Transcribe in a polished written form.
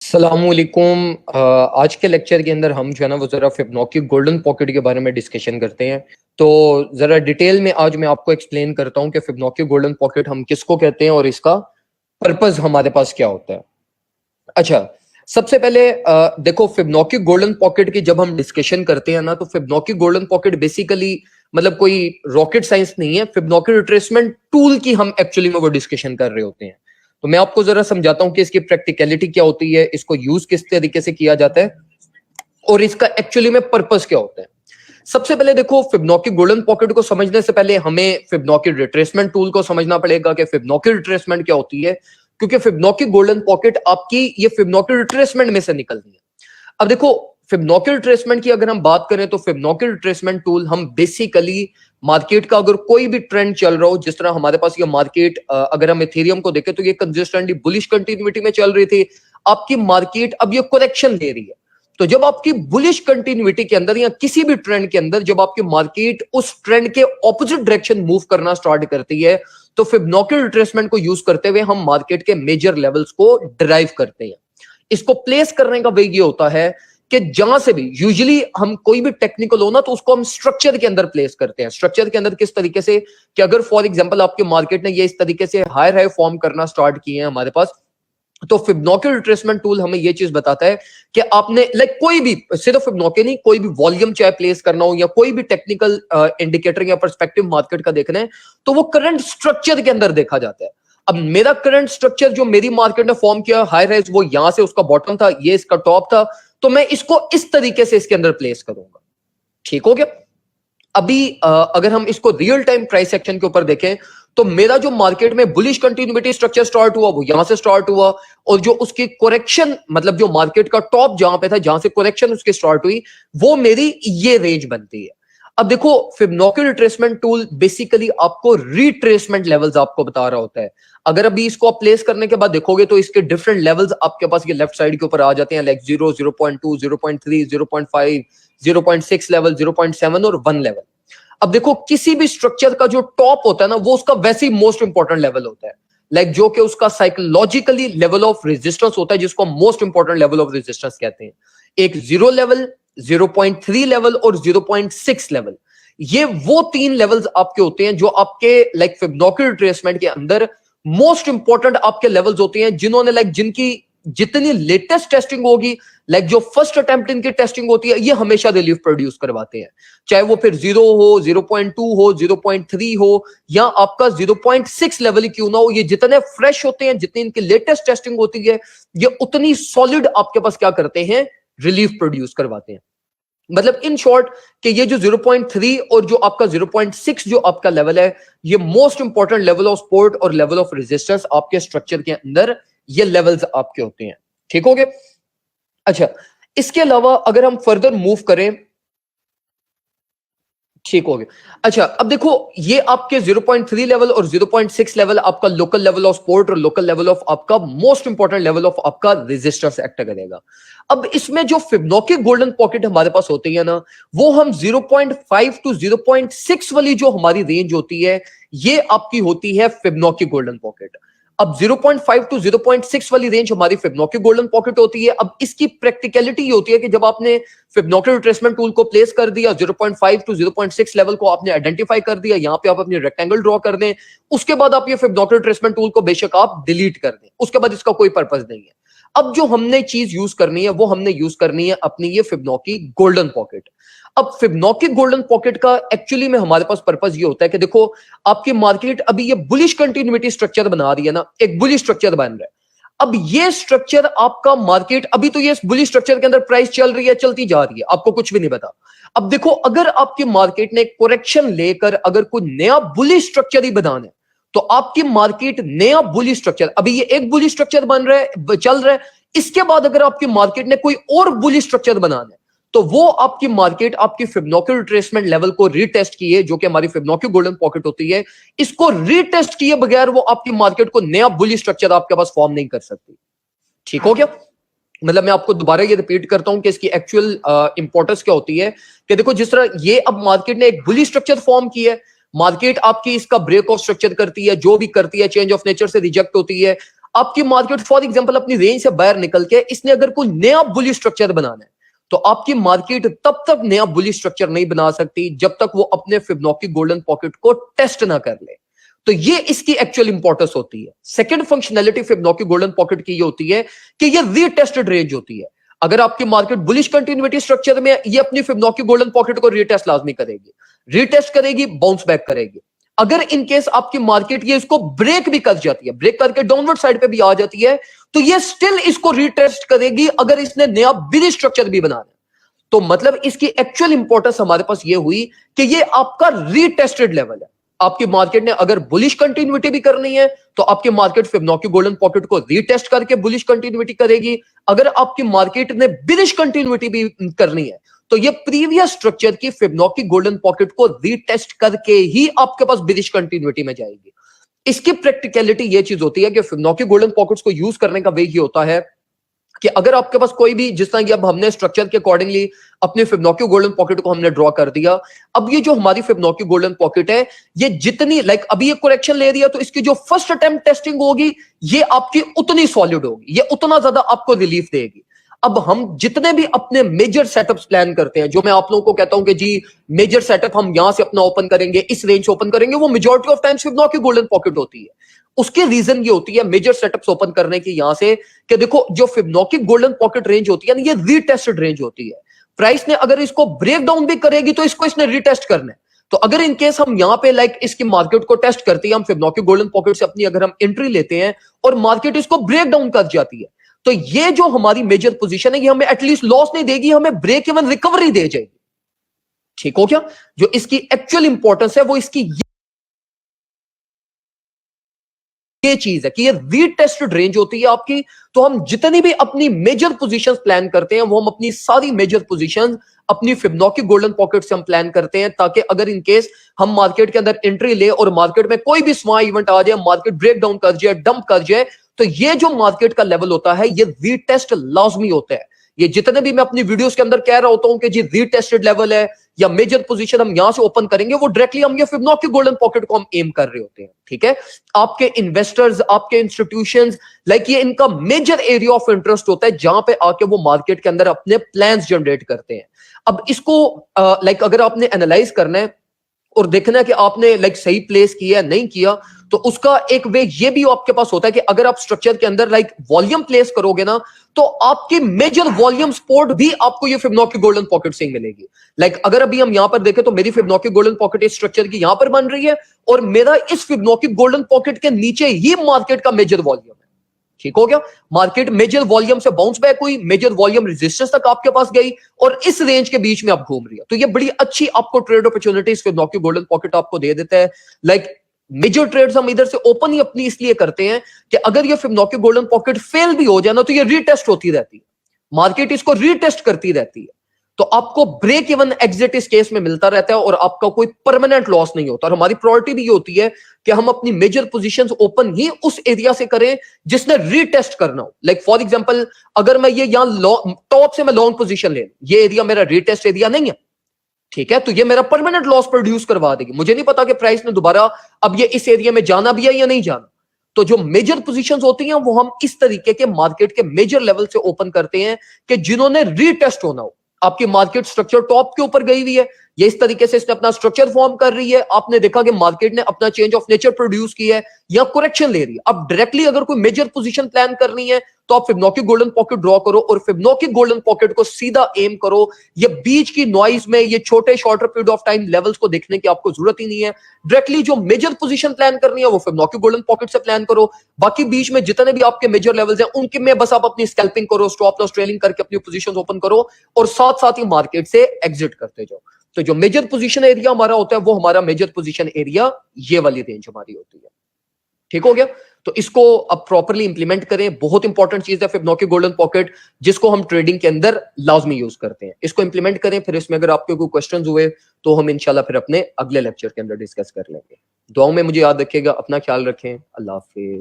अस्सलामुअलैकुम। आज के लेक्चर के अंदर हम जो है ना वो जरा फिबोनाची गोल्डन पॉकेट के बारे में डिस्कशन करते हैं। तो जरा डिटेल में आज मैं आपको एक्सप्लेन करता हूं कि फिबोनाची गोल्डन पॉकेट हम किसको कहते हैं और इसका पर्पस हमारे पास क्या होता है। अच्छा, सबसे पहले देखो फिबोनाची गोल्डन पॉकेट की जब हम डिस्कशन करते हैं ना तो फिबोनाची गोल्डन पॉकेट बेसिकली मतलब कोई रॉकेट साइंस नहीं है। फिबोनाची रिट्रेसमेंट टूल की हम एक्चुअली में वो डिस्कशन कर रहे होते हैं। तो मैं आपको जरा समझाता हूं कि इसकी प्रैक्टिकलिटी क्या होती है, इसको यूज किस तरीके से किया जाता है और इसका एक्चुअली में पर्पस क्या होता है। सबसे पहले देखो फिबोनाची गोल्डन पॉकेट को समझने से पहले हमें फिबोनाची रिट्रेसमेंट टूल को समझना पड़ेगा कि फिबोनाची रिट्रेसमेंट क्या होती है, क्योंकि फिबोनाची गोल्डन पॉकेट आपकी ये फिबोनाची रिट्रेसमेंट में से निकलती है। अब देखो फिबोनाची रिट्रेसमेंट की अगर हम बात करें तो फिबोनाची रिट्रेसमेंट टूल हम बेसिकली मार्केट का अगर कोई भी ट्रेंड चल रहा हो, जिस तरह हमारे पास ये मार्केट अगर हम इथेरियम को देखें तो ये कंसिस्टेंटली बुलिश कंटिन्यूटी में चल रही थी। आपकी मार्केट अब ये करेक्शन ले रही है। तो जब आपकी बुलिश कंटिन्यूटी के अंदर या किसी भी ट्रेंड के अंदर जब आपकी मार्केट उस ट्रेंड के ऑपोजिट डायरेक्शन मूव करना स्टार्ट करती है तो फिबोनाची रिट्रेसमेंट को यूज करते हुए हम मार्केट के मेजर लेवल्स को डिराइव करते हैं। इसको प्लेस करने का वे ये होता है कि जहां से भी यूजुअली हम कोई भी टेक्निकल हो ना तो उसको हम स्ट्रक्चर के अंदर प्लेस करते हैं। स्ट्रक्चर के अंदर किस तरीके से कि अगर फॉर एग्जांपल आपके मार्केट ने ये इस तरीके से हायर हाई फॉर्म करना स्टार्ट किए हैं हमारे पास, तो फिबोनाची रिट्रेसमेंट टूल हमें ये चीज बताता है कि आपने कोई भी सिर्फ फिबोनाची नहीं, कोई भी वॉल्यूम चाहे प्लेस करना हो या कोई भी टेक्निकल इंडिकेटर या पर्सपेक्टिव मार्केट का देखना है तो वो करंट स्ट्रक्चर के अंदर देखा जाता है। अब मेरा करंट स्ट्रक्चर जो मेरी मार्केट ने फॉर्म किया हाई राइज, वो यहां से उसका बॉटम था, ये इसका टॉप था, तो मैं इसको इस तरीके से इसके अंदर प्लेस करूंगा। ठीक हो गया। अभी अगर हम इसको रियल टाइम प्राइस एक्शन के ऊपर देखें तो मेरा जो मार्केट में बुलिश कंटिन्यूटी स्ट्रक्चर स्टार्ट हुआ वो यहां से स्टार्ट हुआ और जो उसकी करेक्शन मतलब जो मार्केट का टॉप जहां पे था, जहां से करेक्शन उसकी स्टार्ट हुई, वो मेरी ये रेंज बनती है। अब देखो फिबोनाची रिट्रेसमेंट टूल बेसिकली आपको रिट्रेसमेंट लेवल्स आपको बता रहा होता है। अगर अभी इसको आप प्लेस करने के बाद देखोगे तो इसके डिफरेंट लेवल्स आपके पास ये लेफ्ट साइड के ऊपर आ जाते हैं, लाइक 0, 0.2, 0.3, 0.5, 0.6 लेवल, 0.7 और 1 लेवल। अब देखो किसी भी स्ट्रक्चर का जो टॉप होता है ना वो उसका वैसे ही मोस्ट इंपॉर्टेंट लेवल होता है, जो कि उसका साइकोलॉजिकली लेवल ऑफ रेजिस्टेंस होता है, जिसको most important level of resistance कहते हैं। एक 0 लेवल, 0.3 लेवल और 0.6 लेवल, ये वो 3 लेवल्स आपके होते हैं जो आपके फिबोनाची रिट्रेसमेंट के अंदर मोस्ट इंपॉर्टेंट आपके लेवल्स होते हैं, जिन्होंने जिनकी जितनी लेटेस्ट टेस्टिंग होगी, जो फर्स्ट अटेम्प्ट इनकी टेस्टिंग होती है, ये हमेशा रिलीफ प्रोड्यूस करवाते हैं। चाहे वो फिर 0 हो, 0.2 हो, 0.3 हो या आपका 0.6 लेवल ही क्यों ना हो, ये जितने फ्रेश होते हैं, जितनी इनकी लेटेस्ट टेस्टिंग होती है, ये उतनी सॉलिड आपके पास क्या करते हैं, रिलीफ प्रोड्यूस करवाते हैं। मतलब इन शॉर्ट कि ये जो 0.3 और जो आपका 0.6 जो आपका लेवल है, ये most important level of support और लेवल ऑफ रेजिस्टेंस आपके स्ट्रक्चर के अंदर ये लेवल्स आपके होते हैं। ठीक हो गया। अच्छा, इसके अलावा अगर हम फर्दर मूव करें, ठीक हो गया। अच्छा, अब देखो ये आपके 0.3 लेवल और 0.6 लेवल आपका लोकल लेवल ऑफ सपोर्ट और लोकल लेवल ऑफ आपका मोस्ट इंपॉर्टेंट लेवल ऑफ आपका रेजिस्टेंस एक्ट करेगा। अब इसमें जो फिबोनाची गोल्डन पॉकेट हमारे पास होती है ना, वो हम 0.5 टू 0.6 वाली जो हमारी रेंज होती है, ये आपकी होती है फिबोनाची गोल्डन पॉकेट। अब 0.5 टू 0.6 वाली रेंज हमारी फिबोनाची गोल्डन पॉकेट होती है। अब इसकी प्रैक्टिकलिटी ये होती है कि जब आपने फिबोनाची रिट्रेसमेंट टूल को प्लेस कर दिया, 0.5 टू 0.6 लेवल को आपने आइडेंटिफाई कर दिया, यहां पे आप अपनी रेक्टेंगल ड्रॉ कर दें, उसके बाद आप ये फिबोनाची रिट्रेसमेंट टूल को बेशक आप डिलीट कर दें, उसके बाद इसका कोई पर्पस नहीं है। अब जो हमने चीज यूज करनी है वो हमने यूज करनी है अपनी ये फिबोनाची गोल्डन पॉकेट। अब फिबोनाची गोल्डन पॉकेट का एक्चुअली में हमारे पास पर्पस ये होता है कि देखो आपकी मार्केट अभी ये बुलिश कंटिन्यूटी स्ट्रक्चर बना रही है ना, एक बुलिश स्ट्रक्चर बन रहा है। अब ये स्ट्रक्चर आपका मार्केट अभी तो ये बुलिश स्ट्रक्चर के अंदर प्राइस चल रही है, चलती जा रही है, आपको कुछ भी नहीं पता। अब देखो अगर आपकी मार्केट ने करेक्शन लेकर अगर कोई नया बुलिश स्ट्रक्चर ही बनाना है तो आपकी मार्केट नया बुलिश स्ट्रक्चर, अभी ये एक बुलिश स्ट्रक्चर बन रहा है, चल रहा है, इसके बाद अगर आपकी मार्केट ने कोई और बुलिश स्ट्रक्चर बनाना है तो वो आपकी मार्केट आपकी फिबोनाची रिट्रेसमेंट लेवल को रीटेस्ट किए, जो कि हमारी फिबोनाची गोल्डन पॉकेट होती है, इसको रीटेस्ट किए बगैर वो आपकी मार्केट को नया बुलिश स्ट्रक्चर आपके पास फॉर्म नहीं कर सकती। ठीक हो गया। मतलब मैं आपको दोबारा ये रिपीट करता हूं कि इसकी एक्चुअल इंपॉर्टेंस क्या होती है कि देखो जिस तरह ये अब मार्केट ने एक बुलिश स्ट्रक्चर फॉर्म किया है, मार्केट आपकी इसका ब्रेक ऑफ स्ट्रक्चर करती है, जो भी करती है चेंज ऑफ नेचर से रिजेक्ट होती है। आपकी मार्केट फॉर एग्जांपल अपनी रेंज से बाहर निकल के इसने अगर कोई नया बुलिश स्ट्रक्चर बनाना है, तो आपकी मार्केट तब तक नया बुलिश स्ट्रक्चर नहीं बना सकती जब तक वो अपने फिबोनाची गोल्डन पॉकेट को टेस्ट ना कर ले। तो ये इसकी एक्चुअल इंपॉर्टेंस होती है। Second functionality Fibonacci golden pocket की ये होती है कि ये रीटेस्टेड रेंज होती है। अगर आपकी मार्केट बुलिश कंटिन्यूटी स्ट्रक्चर में, ये अपनी फिबोनाची गोल्डन पॉकेट को रीटेस्ट लाजमी करेगी, रीटेस्ट करेगी, बाउंस बैक करेगी। अगर इन केस आपकी मार्केट ये इसको ब्रेक भी कर जाती है, ब्रेक करके डाउनवर्ड साइड पे भी आ जाती है, तो ये स्टिल इसको रीटेस्ट करेगी अगर इसने नया बुलिश स्ट्रक्चर भी बनाना है। तो मतलब इसकी एक्चुअल इंपॉर्टेंस हमारे पास ये हुई कि ये आपका रीटेस्टेड लेवल है। आपकी मार्केट ने अगर बुलिश कंटिन्यूटी भी करनी है तो आपकी मार्केट फिबोनाची गोल्डन पॉकेट को रीटेस्ट करके बुलिश कंटिन्यूटी करेगी। अगर आपकी मार्केट ने बिरिश कंटिन्यूटी भी करनी है तो ये प्रीवियस स्ट्रक्चर की फिबोनाची गोल्डन पॉकेट को रीटेस्ट करके ही आपके पास बिरिश कंटिन्यूटी में जाएगी। इसकी प्रैक्टिकलिटी ये चीज होती है कि फिबोनाची गोल्डन पॉकेट्स को यूज करने का वे ये होता है कि अगर आपके पास कोई भी, जिस तरह की अब हमने स्ट्रक्चर के अकॉर्डिंगली अपने फिबोनाची गोल्डन पॉकेट को हमने ड्रॉ कर दिया, अब ये जो हमारी फिबोनाची गोल्डन पॉकेट है, ये जितनी अभी ये करेक्शन ले रही है, तो इसकी जो फर्स्ट अटेम्प्ट टेस्टिंग होगी ये आपकी उतनी सॉलिड होगी, ये उतना ज्यादा आपको रिलीफ देगी। अब हम जितने भी अपने मेजर सेटअप्स प्लान करते हैं, जो मैं आप लोगों को कहता हूं कि जी मेजर सेटअप हम यहां से अपना ओपन करेंगे, इस रेंज से ओपन करेंगे, वो majority of times Fibonacci golden pocket होती है। उसकी रीजन ये होती है मेजर सेटअप्स ओपन करने की यहां से कि देखो जो फिबोनाची गोल्डन पॉकेट रेंज होती है ना, ये रीटेस्टेड रेंज होती है। प्राइस ने अगर इसको ब्रेक डाउन भी करेगी तो इसको इसने रीटेस्ट करना है। तो अगर इन केस हम यहां पे इसकी मार्केट को टेस्ट करते हैं, हम फिबोनाची गोल्डन पॉकेट से अपनी अगर हम एंट्री लेते हैं और मार्केट इसको ब्रेक डाउन कर जाती है, तो ये जो हमारी मेजर पोजीशन है ये हमें एटलीस्ट लॉस नहीं देगी, हमें ब्रेक इवन रिकवरी दे जाएगी। ठीक हो क्या? जो इसकी एक्चुअल इंपॉर्टेंस है वो इसकी ये चीज है कि ये रीटेस्टेड रेंज होती है आपकी। तो हम जितनी भी अपनी मेजर पोजीशंस प्लान करते हैं, वो हम अपनी सारी मेजर पोजीशंस अपनी फिबोनाची गोल्डन पॉकेट से हम प्लान करते हैं, ताकि अगर इन केस हम मार्केट के अंदर एंट्री ले और मार्केट में कोई भी स्मॉल इवेंट आ जाए, मार्केट ब्रेक डाउन कर जाए, डंप कर जाए, तो ये जो मार्केट का लेवल होता है ये रीटेस्ट लाजमी होता है। ये जितने भी मैं अपनी वीडियोस के अंदर कह रहा होता हूं कि जी रीटेस्टेड लेवल है या मेजर पोजीशन हम यहां से ओपन करेंगे, वो डायरेक्टली हम ये फिबोनाची गोल्डन पॉकेट को हम एम कर रहे होते हैं। ठीक है, आपके इन्वेस्टर्स, आपके इंस्टीट्यूशंस, ये इनका मेजर एरिया ऑफ इंटरेस्ट होता है जहां पे आके वो मार्केट के अंदर अपने प्लान्स जनरेट करते हैं। अब इसको अगर आपने एनालाइज करना है और देखना है कि आपने सही प्लेस किया नहीं किया, तो उसका एक वे ये भी आपके पास होता है कि अगर आप स्ट्रक्चर के अंदर वॉल्यूम प्लेस करोगे ना, तो आपकी मेजर वॉल्यूम सपोर्ट भी आपको ये फिबोनाची गोल्डन पॉकेट से मिलेगी। अगर अभी हम यहां पर देखें तो मेरी फिबोनाची गोल्डन पॉकेट इस स्ट्रक्चर की यहां पर बन रही है और मेरा इस फिबोनाची गोल्डन पॉकेट के नीचे ही मार्केट का मेजर वॉल्यूम है। ठीक हो गया? मार्केट मेजर वॉल्यूम से बाउंस बैक हुई, मेजर वॉल्यूम रेजिस्टेंस तक आपके पास गई और इस रेंज के बीच में आप घूम रही है। तो ये बड़ी अच्छी आपको trade opportunities Fibonacci golden pocket आपको दे देता है। मेजर ट्रेड्स हम इधर से ओपन ही अपनी इसलिए करते हैं कि अगर ये फिबोनाची गोल्डन पॉकेट फेल भी हो जाए ना, तो ये रीटेस्ट होती रहती है, मार्केट इसको रीटेस्ट करती रहती है। तो आपको ब्रेक इवन एग्जिट इस केस में मिलता रहता है और आपका कोई परमानेंट लॉस नहीं होता। और हमारी प्रायोरिटी भी ये होती है कि हम अपनी मेजर पोजीशंस ओपन ही उस एरिया से करें जिसने रीटेस्ट करना हो। फॉर एग्जांपल अगर मैं ये यहां टॉप से मैं लॉन्ग पोजीशन ले, ये एरिया मेरा रीटेस्ट एरिया नहीं है, ठीक है, तो ये मेरा परमानेंट लॉस प्रोड्यूस करवा देगी। मुझे नहीं पता कि प्राइस ने दोबारा अब ये इस एरिया में जाना भी है या नहीं जाना। तो जो मेजर पोजीशंस होती हैं वो हम इस तरीके के मार्केट के मेजर लेवल से ओपन करते हैं कि जिन्होंने रीटेस्ट होना हो। आपकी मार्केट स्ट्रक्चर टॉप के ऊपर गई हुई है, ये इस तरीके से इसने अपना स्ट्रक्चर फॉर्म कर रही है, आपने देखा कि मार्केट ने अपना चेंज ऑफ नेचर प्रोड्यूस किया है या करेक्शन ले रही है। अब डायरेक्टली अगर कोई मेजर पोजीशन प्लान करनी है तो आप फिबोनाची गोल्डन पॉकेट ड्रॉ करो और फिबोनाची गोल्डन पॉकेट को सीधा एम करो। ये बीच की नॉइज में ये छोटे shorter period of time levels को देखने की आपको जरूरत ही नहीं है। डायरेक्टली जो मेजर पोजीशन प्लान करनी है वो फिबोनाची गोल्डन पॉकेट से प्लान करो। बाकी बीच में जितने भी आपके मेजर लेवल्स हैं उनके में बस आप अपनी स्कैल्पिंग करो, स्टॉप लॉस ट्रेलिंग करके अपनी पोजीशंस ओपन करो और साथ साथ ही मार्केट से एग्जिट करते जाओ। तो जो मेजर पोजीशन एरिया हमारा होता है वो हमारा मेजर पोजीशन एरिया ये वाली रेंज हमारी होती है। ठीक हो गया? तो इसको अब प्रॉपर्ली इंप्लीमेंट करें। बहुत इंपॉर्टेंट चीज है फिबोनाची गोल्डन पॉकेट, जिसको हम ट्रेडिंग के अंदर लाजमी यूज करते हैं। इसको इंप्लीमेंट करें, फिर इसमें अगर आपके कोई क्वेश्चंस हुए तो हम इंशाल्लाह फिर अपने अगले लेक्चर के अंदर डिस्कस कर लेंगे। दुआओं में मुझे याद रखिएगा, अपना ख्याल रखें। अल्लाह हाफिज।